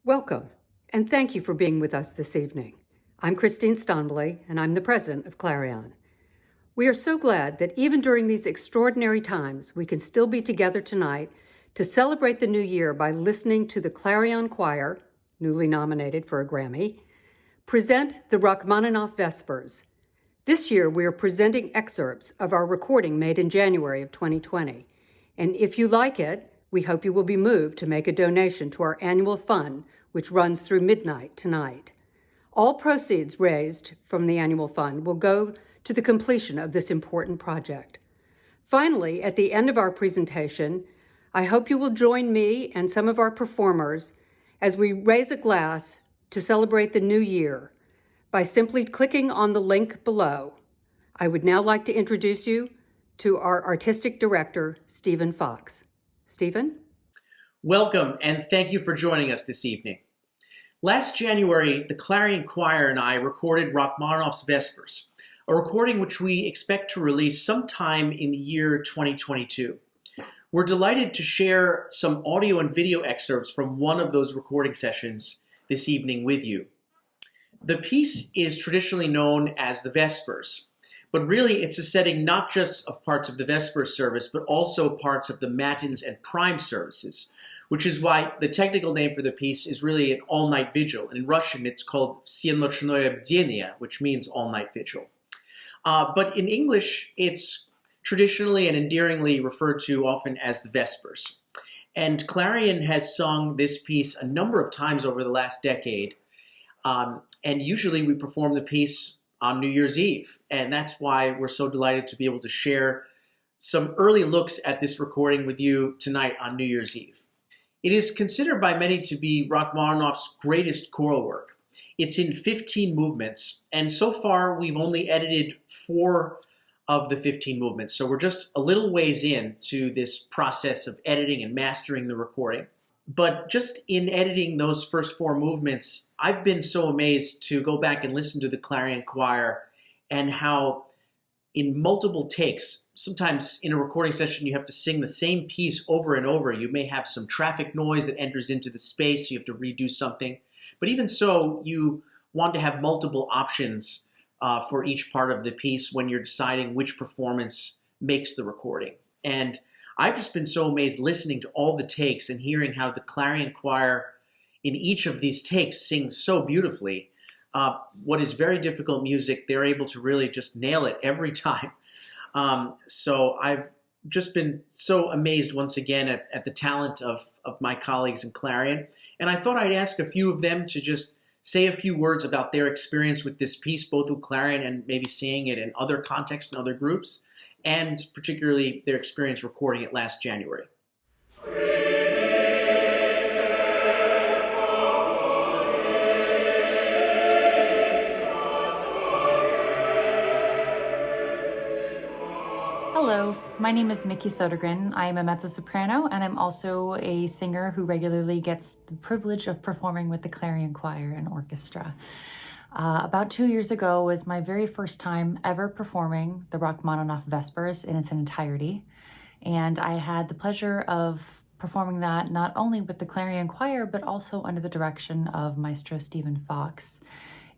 Welcome, and thank you for being with us this evening. I'm Christine Stonbley, and I'm the president of Clarion. We are so glad that even during these extraordinary times, we can still be together tonight to celebrate the new year by listening to the Clarion Choir, newly nominated for a Grammy, present the Rachmaninoff Vespers. This year, we are presenting excerpts of our recording made in January of 2020. And if you like it, we hope you will be moved to make a donation to our annual fund, which runs through midnight tonight. All proceeds raised from the annual fund will go to the completion of this important project. Finally, at the end of our presentation, I hope you will join me and some of our performers as we raise a glass to celebrate the new year by simply clicking on the link below. I would now like to introduce you to our artistic director, Stephen Fox. Stephen? Welcome, and thank you for joining us this evening. Last January, the Clarion Choir and I recorded Rachmaninoff's Vespers, a recording which we expect to release sometime in the year 2022. We're delighted to share some audio and video excerpts from one of those recording sessions this evening with you. The piece is traditionally known as the Vespers, but really it's a setting not just of parts of the Vespers service, but also parts of the Matins and Prime services, which is why the technical name for the piece is really an all-night vigil. And in Russian, it's called Всеночное бдение, which means all-night vigil. But in English, it's traditionally and endearingly referred to often as the Vespers. And Clarion has sung this piece a number of times over the last decade. And usually we perform the piece on New Year's Eve. And that's why we're so delighted to be able to share some early looks at this recording with you tonight on New Year's Eve. It is considered by many to be Rachmaninoff's greatest choral work. It's in 15 movements, and so far we've only edited 4 of the 15 movements. So we're just a little ways in to this process of editing and mastering the recording. But just in editing those first 4 movements, I've been so amazed to go back and listen to the Clarion Choir and how in multiple takes, sometimes in a recording session you have to sing the same piece over and over. You may have some traffic noise that enters into the space, so you have to redo something. But even so, you want to have multiple options for each part of the piece when you're deciding which performance makes the recording. And I've just been so amazed listening to all the takes and hearing how the Clarion Choir in each of these takes sings so beautifully. What is very difficult music, they're able to really just nail it every time. So I've just been so amazed once again at the talent of my colleagues in Clarion. And I thought I'd ask a few of them to just say a few words about their experience with this piece, both with Clarion and maybe seeing it in other contexts and other groups, and particularly their experience recording it last January. Hello, my name is Mickey Sodergren. I am a mezzo-soprano, and I'm also a singer who regularly gets the privilege of performing with the Clarion Choir and Orchestra. About 2 years ago was my very first time ever performing the Rachmaninoff Vespers in its entirety, and I had the pleasure of performing that not only with the Clarion Choir, but also under the direction of Maestro Stephen Fox.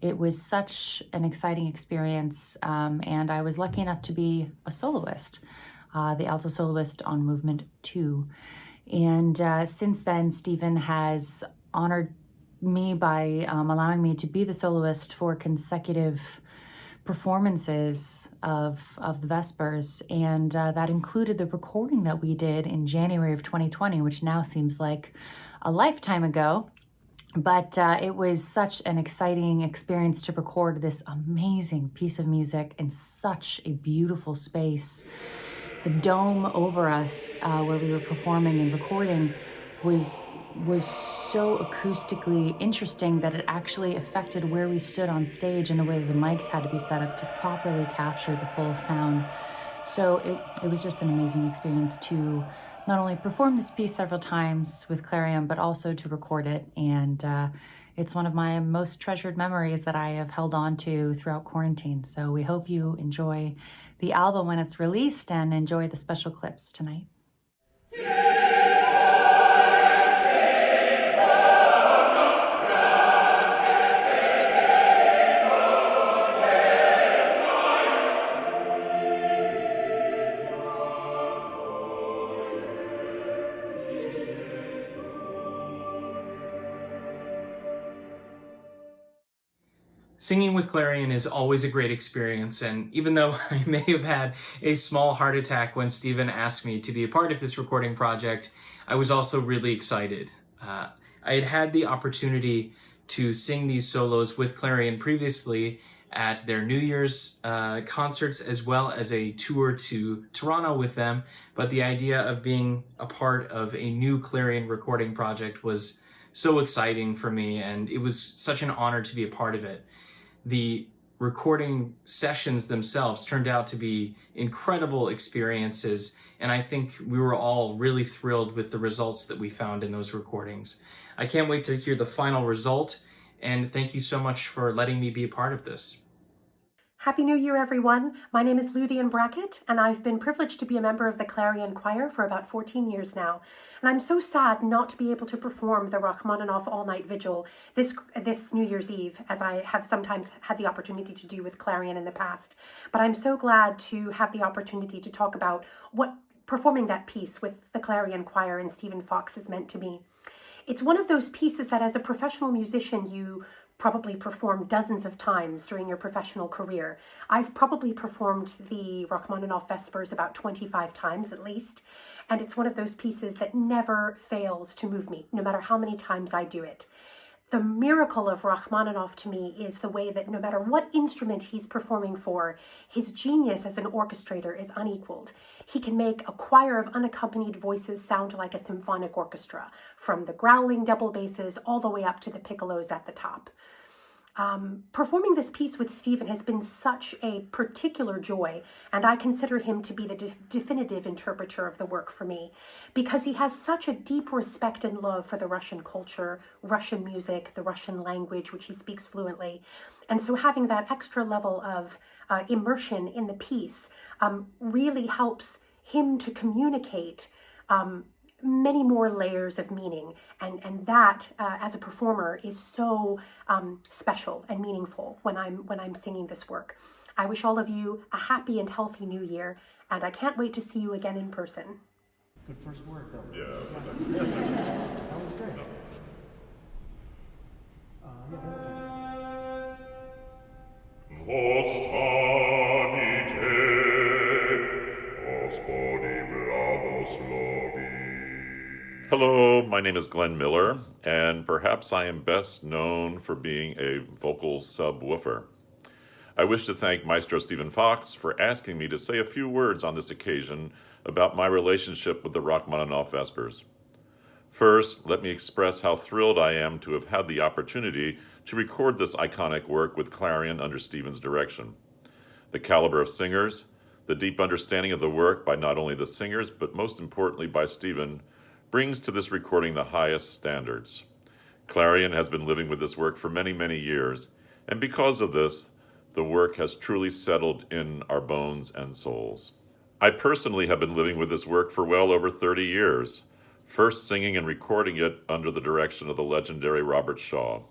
It was such an exciting experience, and I was lucky enough to be a soloist, the alto soloist on Movement 2. And since then, Stephen has honored me by allowing me to be the soloist for consecutive performances of the Vespers, and that included the recording that we did in January of 2020, which now seems like a lifetime ago. But it was such an exciting experience to record this amazing piece of music in such a beautiful space. The dome over us where we were performing and recording was so acoustically interesting that it actually affected where we stood on stage and the way that the mics had to be set up to properly capture the full sound. So it was just an amazing experience to not only perform this piece several times with Clarion, but also to record it. And it's one of my most treasured memories that I have held on to throughout quarantine. So we hope you enjoy the album when it's released and enjoy the special clips tonight. Singing with Clarion is always a great experience, and even though I may have had a small heart attack when Stephen asked me to be a part of this recording project, I was also really excited. I had had the opportunity to sing these solos with Clarion previously at their New Year's concerts, as well as a tour to Toronto with them, but the idea of being a part of a new Clarion recording project was so exciting for me, and it was such an honor to be a part of it. The recording sessions themselves turned out to be incredible experiences, and I think we were all really thrilled with the results that we found in those recordings. I can't wait to hear the final result, and thank you so much for letting me be a part of this. Happy New Year, everyone. My name is Luthien Brackett, and I've been privileged to be a member of the Clarion Choir for about 14 years now. And I'm so sad not to be able to perform the Rachmaninoff all-night vigil this New Year's Eve, as I have sometimes had the opportunity to do with Clarion in the past. But I'm so glad to have the opportunity to talk about what performing that piece with the Clarion Choir and Stephen Fox has meant to me. It's one of those pieces that as a professional musician you probably performed dozens of times during your professional career. I've probably performed the Rachmaninoff Vespers about 25 times at least, and it's one of those pieces that never fails to move me, no matter how many times I do it. The miracle of Rachmaninoff to me is the way that no matter what instrument he's performing for, his genius as an orchestrator is unequaled. He can make a choir of unaccompanied voices sound like a symphonic orchestra, from the growling double basses all the way up to the piccolos at the top. Performing this piece with Stephen has been such a particular joy, and I consider him to be the definitive interpreter of the work for me, because he has such a deep respect and love for the Russian culture, Russian music, the Russian language, which he speaks fluently. And so having that extra level of immersion in the piece really helps him to communicate many more layers of meaning, and that as a performer is so special and meaningful when I'm singing this work. I wish all of you a happy and healthy new year, and I can't wait to see you again in person. Good first word, though. Yeah. That was great. Vostanite, Gospodi blagoslovi. Hello, my name is Glenn Miller, and perhaps I am best known for being a vocal subwoofer. I wish to thank Maestro Stephen Fox for asking me to say a few words on this occasion about my relationship with the Rachmaninoff Vespers. First, let me express how thrilled I am to have had the opportunity to record this iconic work with Clarion under Stephen's direction. The caliber of singers, the deep understanding of the work by not only the singers, but most importantly by Stephen, brings to this recording the highest standards. Clarion has been living with this work for many, many years, and because of this, the work has truly settled in our bones and souls. I personally have been living with this work for well over 30 years, first singing and recording it under the direction of the legendary Robert Shaw.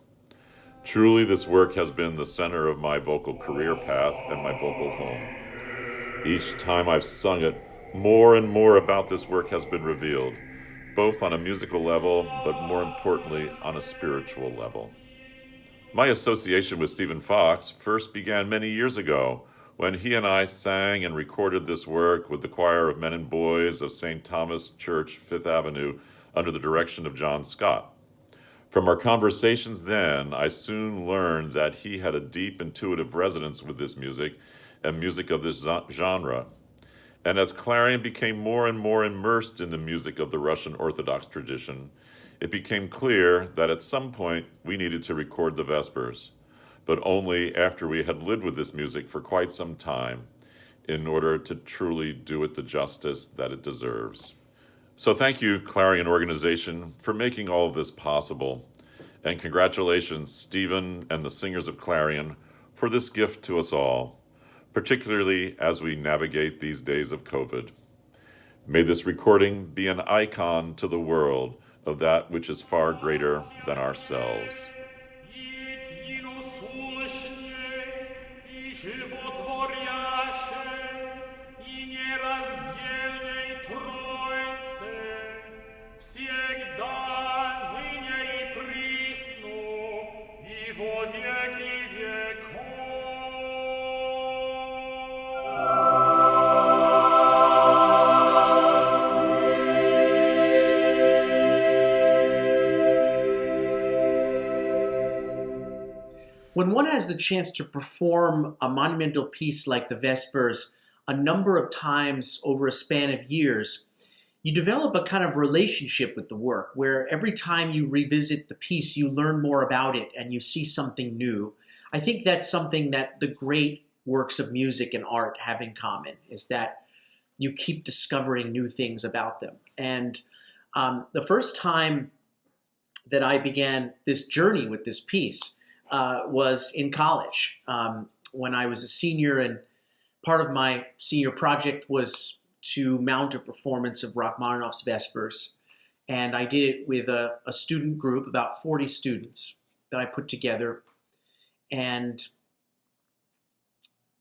Truly, this work has been the center of my vocal career path and my vocal home. Each time I've sung it, more and more about this work has been revealed, both on a musical level, but more importantly, on a spiritual level. My association with Stephen Fox first began many years ago when he and I sang and recorded this work with the choir of men and boys of St. Thomas Church, Fifth Avenue, under the direction of John Scott. From our conversations then, I soon learned that he had a deep intuitive resonance with this music and music of this genre. And as Clarion became more and more immersed in the music of the Russian Orthodox tradition, it became clear that at some point we needed to record the Vespers, but only after we had lived with this music for quite some time in order to truly do it the justice that it deserves. So thank you, Clarion organization, for making all of this possible. And congratulations, Stephen and the singers of Clarion, for this gift to us all, particularly as we navigate these days of COVID. May this recording be an icon to the world of that which is far greater than ourselves. Всегда, ныне и присно, и во веки веков. When one has the chance to perform a monumental piece like the Vespers a number of times over a span of years, you develop a kind of relationship with the work where every time you revisit the piece, you learn more about it and you see something new. I think that's something that the great works of music and art have in common, is that you keep discovering new things about them. And the first time that I began this journey with this piece was in college, when I was a senior, and part of my senior project was to mount a performance of Rachmaninoff's Vespers. And I did it with a student group, about 40 students that I put together. And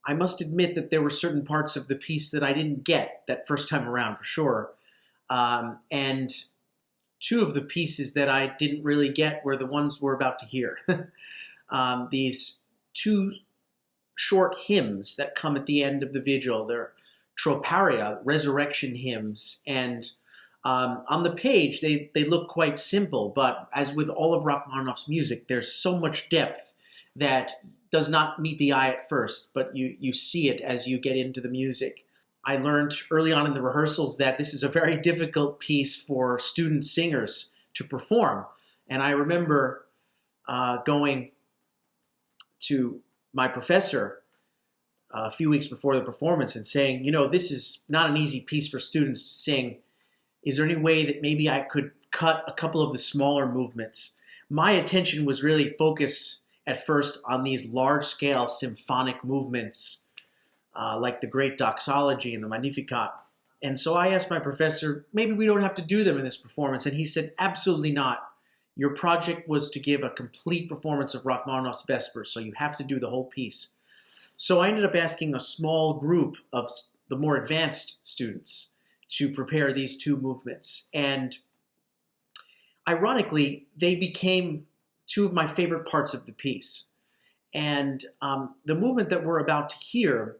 I must admit that there were certain parts of the piece that I didn't get that first time around, for sure. And two of the pieces that I didn't really get were the ones we're about to hear. These two short hymns that come at the end of the vigil. They're Troparia, resurrection hymns. And on the page, they look quite simple, but as with all of Rachmaninoff's music, there's so much depth that does not meet the eye at first, but you see it as you get into the music. I learned early on in the rehearsals that this is a very difficult piece for student singers to perform. And I remember going to my professor a few weeks before the performance and saying, this is not an easy piece for students to sing. Is there any way that maybe I could cut a couple of the smaller movements? My attention was really focused at first on these large-scale symphonic movements, like the Great Doxology and the Magnificat. And so I asked my professor, maybe we don't have to do them in this performance. And he said, absolutely not. Your project was to give a complete performance of Rachmaninoff's Vespers, so you have to do the whole piece. So I ended up asking a small group of the more advanced students to prepare these two movements. And ironically, they became two of my favorite parts of the piece. And the movement that we're about to hear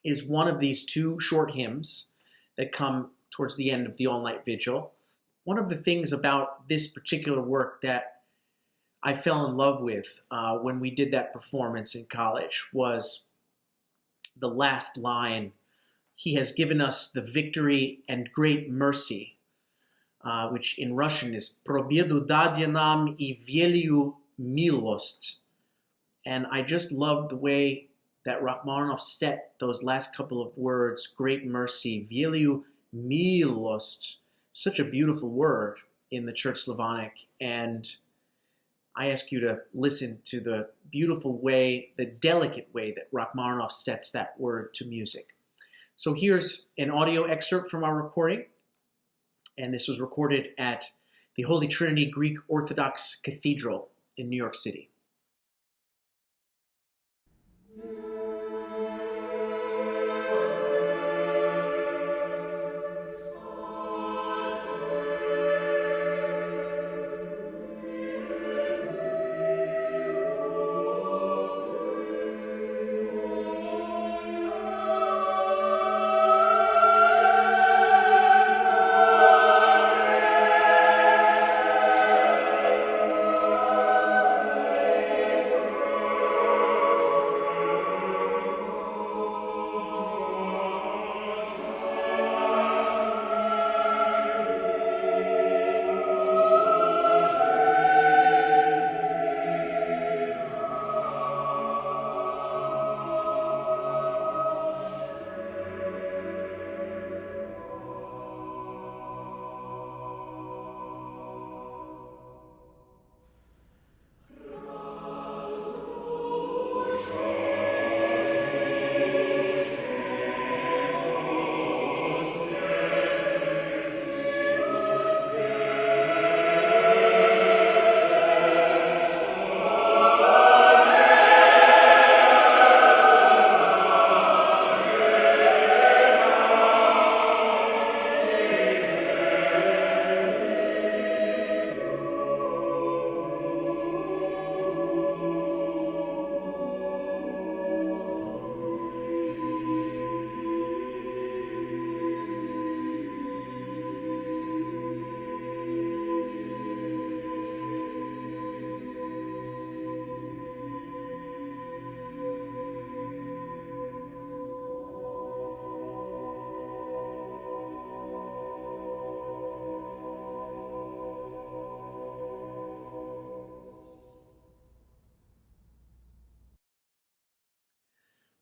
is one of these two short hymns that come towards the end of the all-night vigil. One of the things about this particular work that I fell in love with when we did that performance in college was the last line. He has given us the victory and great mercy, which in Russian is "Probiedu dadia nam I veliu milost." And I just loved the way that Rachmaninoff set those last couple of words, great mercy, veliu milost, such a beautiful word in the Church Slavonic. And I ask you to listen to the beautiful way, the delicate way that Rachmaninoff sets that word to music. So here's an audio excerpt from our recording. And this was recorded at the Holy Trinity Greek Orthodox Cathedral in New York City.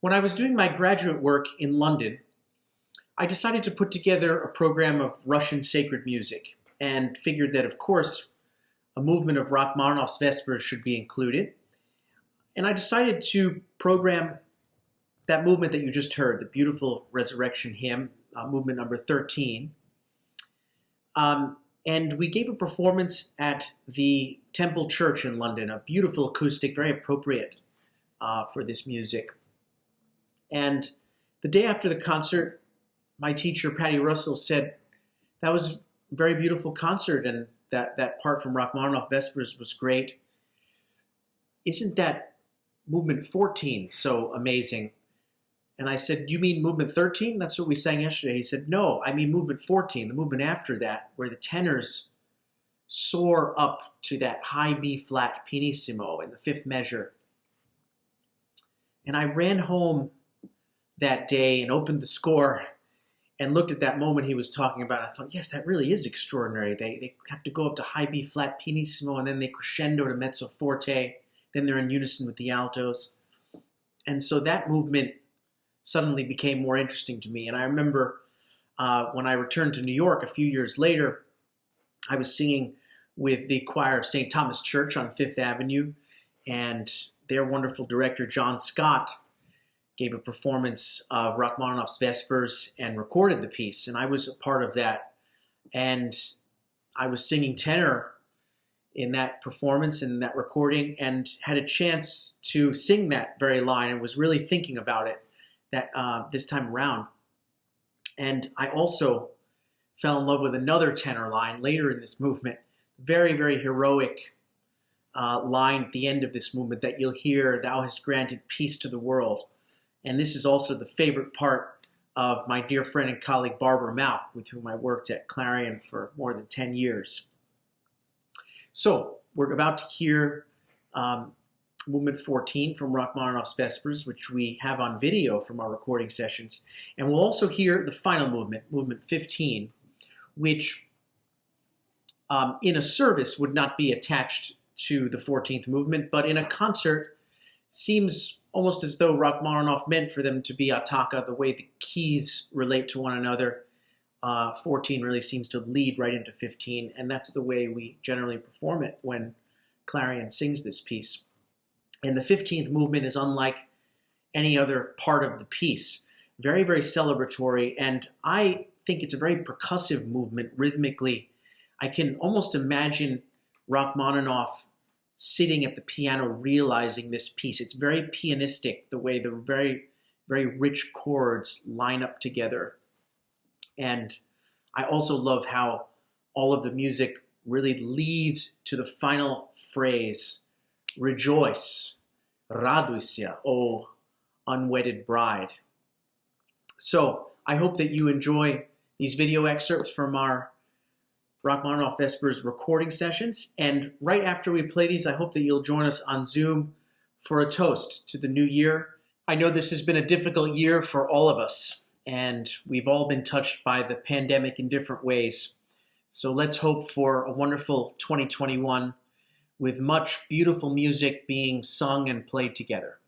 When I was doing my graduate work in London, I decided to put together a program of Russian sacred music and figured that, of course, a movement of Rachmaninoff's Vespers should be included. And I decided to program that movement that you just heard, the beautiful Resurrection Hymn, movement number 13. And we gave a performance at the Temple Church in London, a beautiful acoustic, very appropriate for this music. And the day after the concert, my teacher, Patty Russell, said, that was a very beautiful concert, and that part from Rachmaninoff Vespers was great. Isn't that movement 14 so amazing? And I said, you mean movement 13? That's what we sang yesterday. He said, no, I mean movement 14, the movement after that, where the tenors soar up to that high B flat pianissimo in the fifth measure. And I ran home that day and opened the score and looked at that moment he was talking about. I thought, yes, that really is extraordinary. They have to go up to high B flat pianissimo, and then they crescendo to mezzo forte. Then they're in unison with the altos. And so that movement suddenly became more interesting to me. And I remember when I returned to New York a few years later, I was singing with the choir of St. Thomas Church on Fifth Avenue, and their wonderful director, John Scott, gave a performance of Rachmaninoff's Vespers and recorded the piece. And I was a part of that. And I was singing tenor in that performance and that recording, and had a chance to sing that very line and was really thinking about it that this time around. And I also fell in love with another tenor line later in this movement, very, very heroic line at the end of this movement that you'll hear, "Thou hast granted peace to the world." And this is also the favorite part of my dear friend and colleague Barbara Malk, with whom I worked at Clarion for more than 10 years. So we're about to hear movement 14 from Rachmaninoff's Vespers, which we have on video from our recording sessions. And we'll also hear the final movement, movement 15, which in a service would not be attached to the 14th movement, but in a concert seems almost as though Rachmaninoff meant for them to be attacca, the way the keys relate to one another. 14 really seems to lead right into 15, and that's the way we generally perform it when Clarion sings this piece. And the 15th movement is unlike any other part of the piece. Very, very celebratory, and I think it's a very percussive movement rhythmically. I can almost imagine Rachmaninoff sitting at the piano realizing this piece. It's very pianistic, the way the very, very rich chords line up together. And I also love how all of the music really leads to the final phrase, "Rejoice, raduйся, O unwedded bride." So I hope that you enjoy these video excerpts from our Rachmaninoff Vespers recording sessions. And right after we play these, I hope that you'll join us on Zoom for a toast to the new year. I know this has been a difficult year for all of us, and we've all been touched by the pandemic in different ways. So let's hope for a wonderful 2021 with much beautiful music being sung and played together.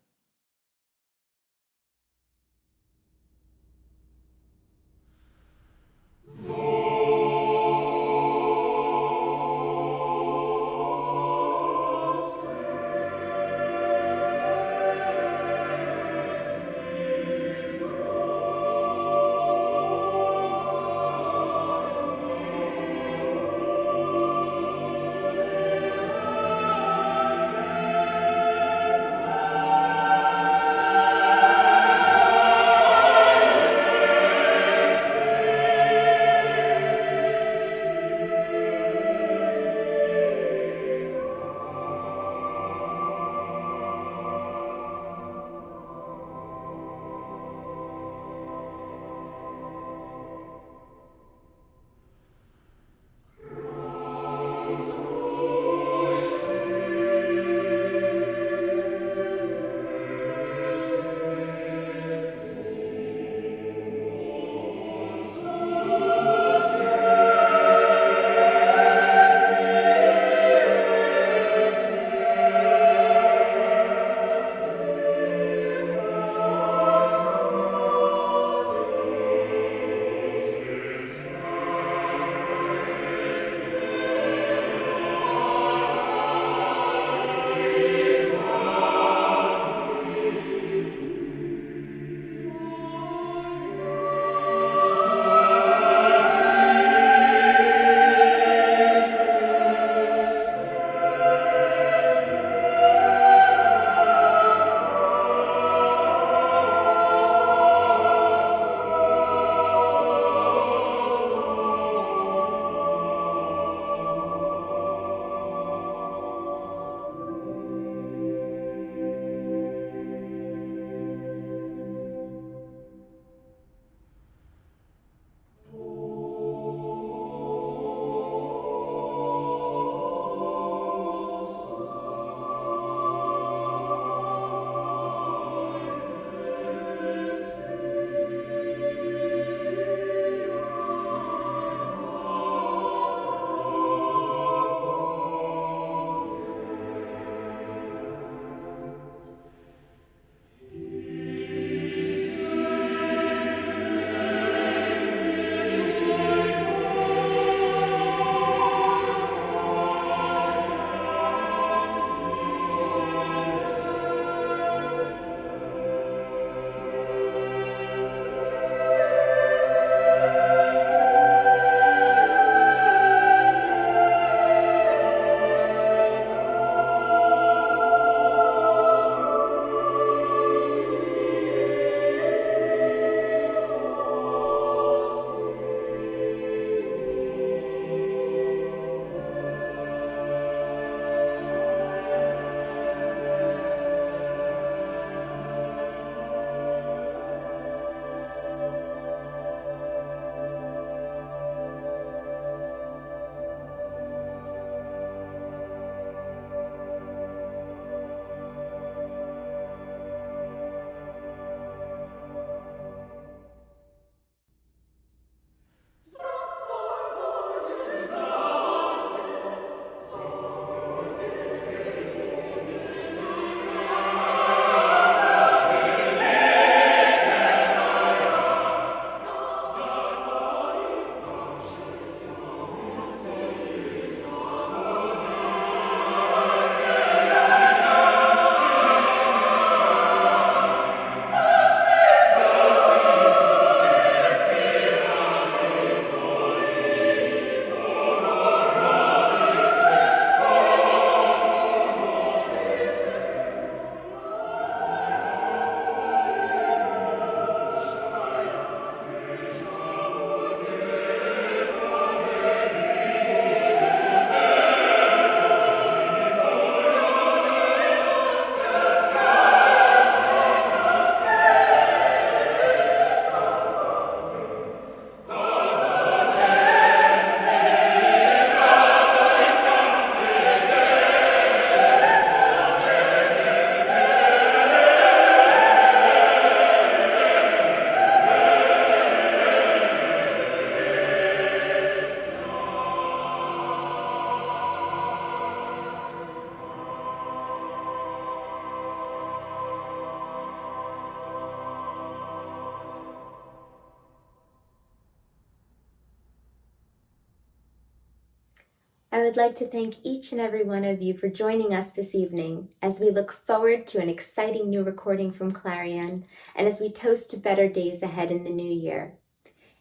I would like to thank each and every one of you for joining us this evening as we look forward to an exciting new recording from Clarion and as we toast to better days ahead in the new year.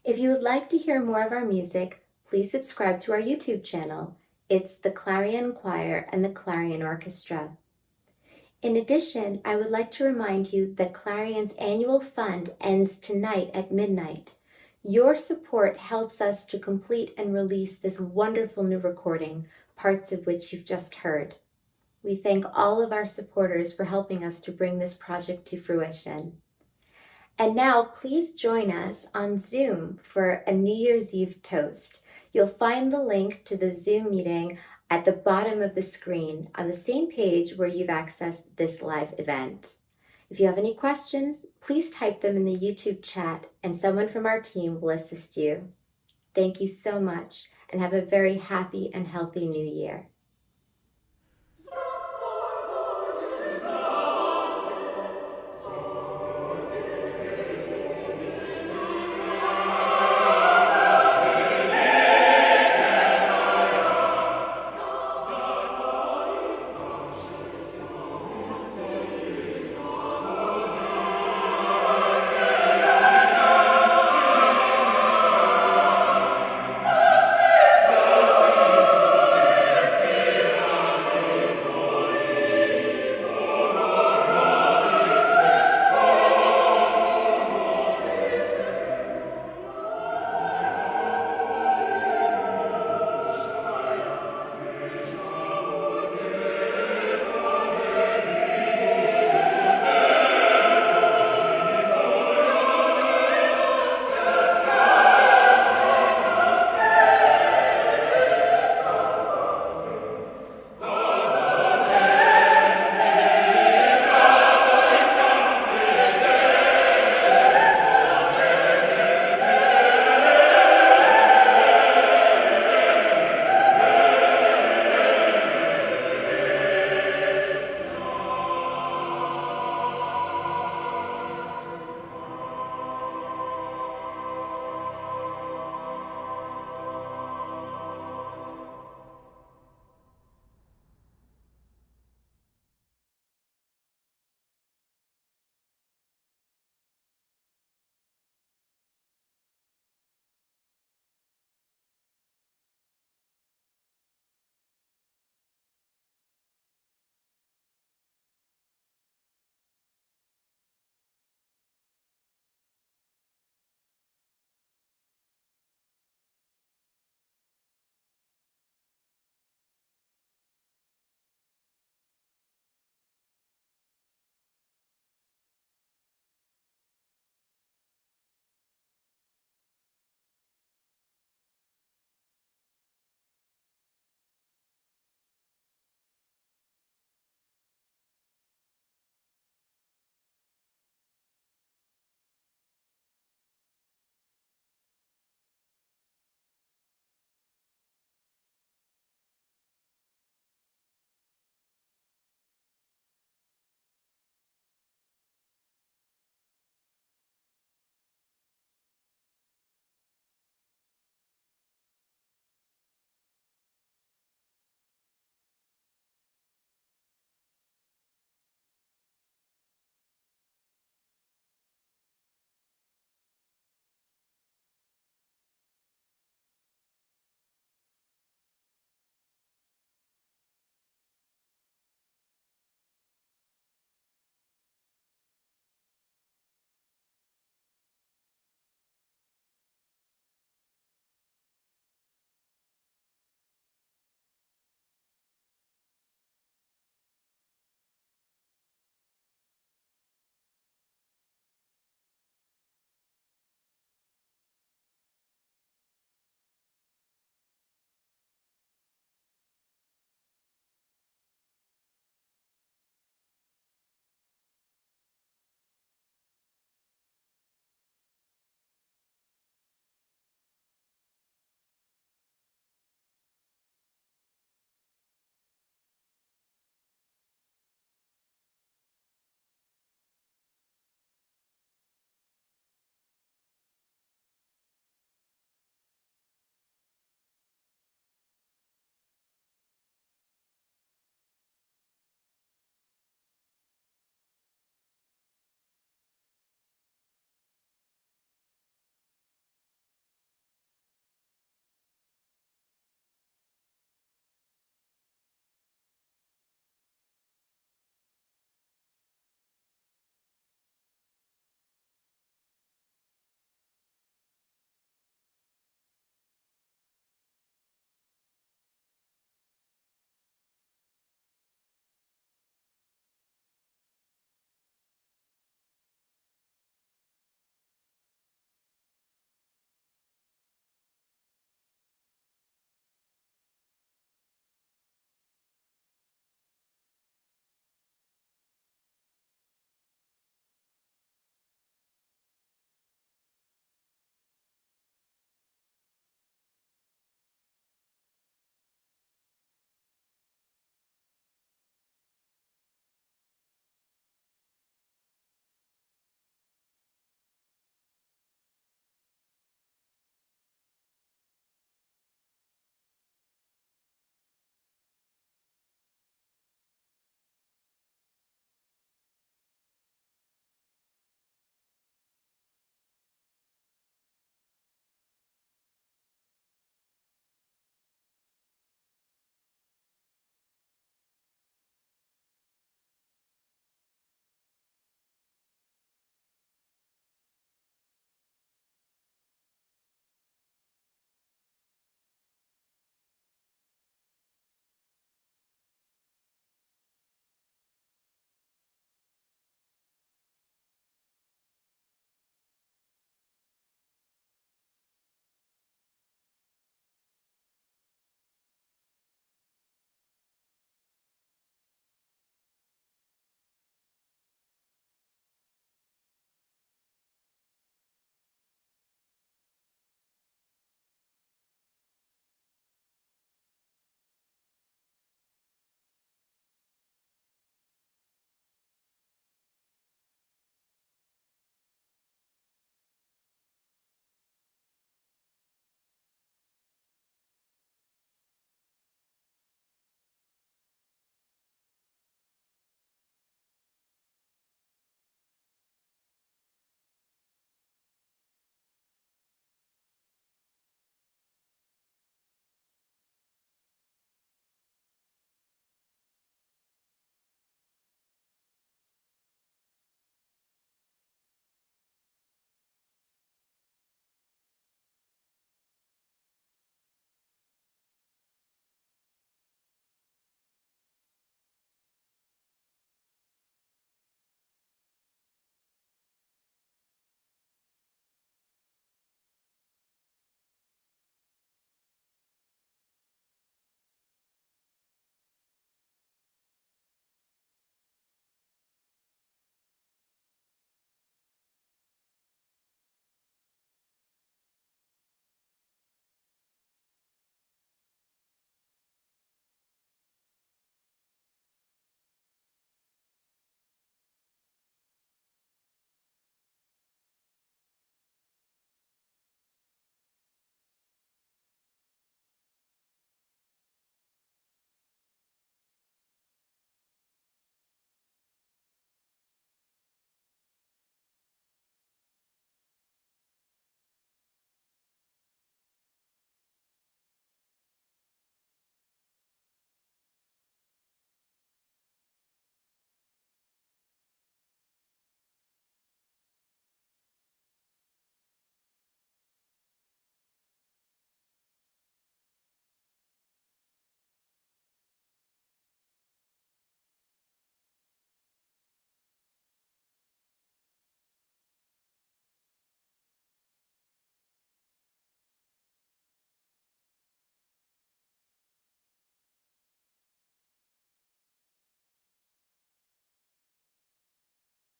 If you would like to hear more of our music, please subscribe to our YouTube channel. It's the Clarion Choir and the Clarion Orchestra. In addition, I would like to remind you that Clarion's annual fund ends tonight at midnight. Your support helps us to complete and release this wonderful new recording, parts of which you've just heard. We thank all of our supporters for helping us to bring this project to fruition. And now, please join us on Zoom for a New Year's Eve toast. You'll find the link to the Zoom meeting at the bottom of the screen on the same page where you've accessed this live event. If you have any questions, please type them in the YouTube chat and someone from our team will assist you. Thank you so much and have a very happy and healthy new year.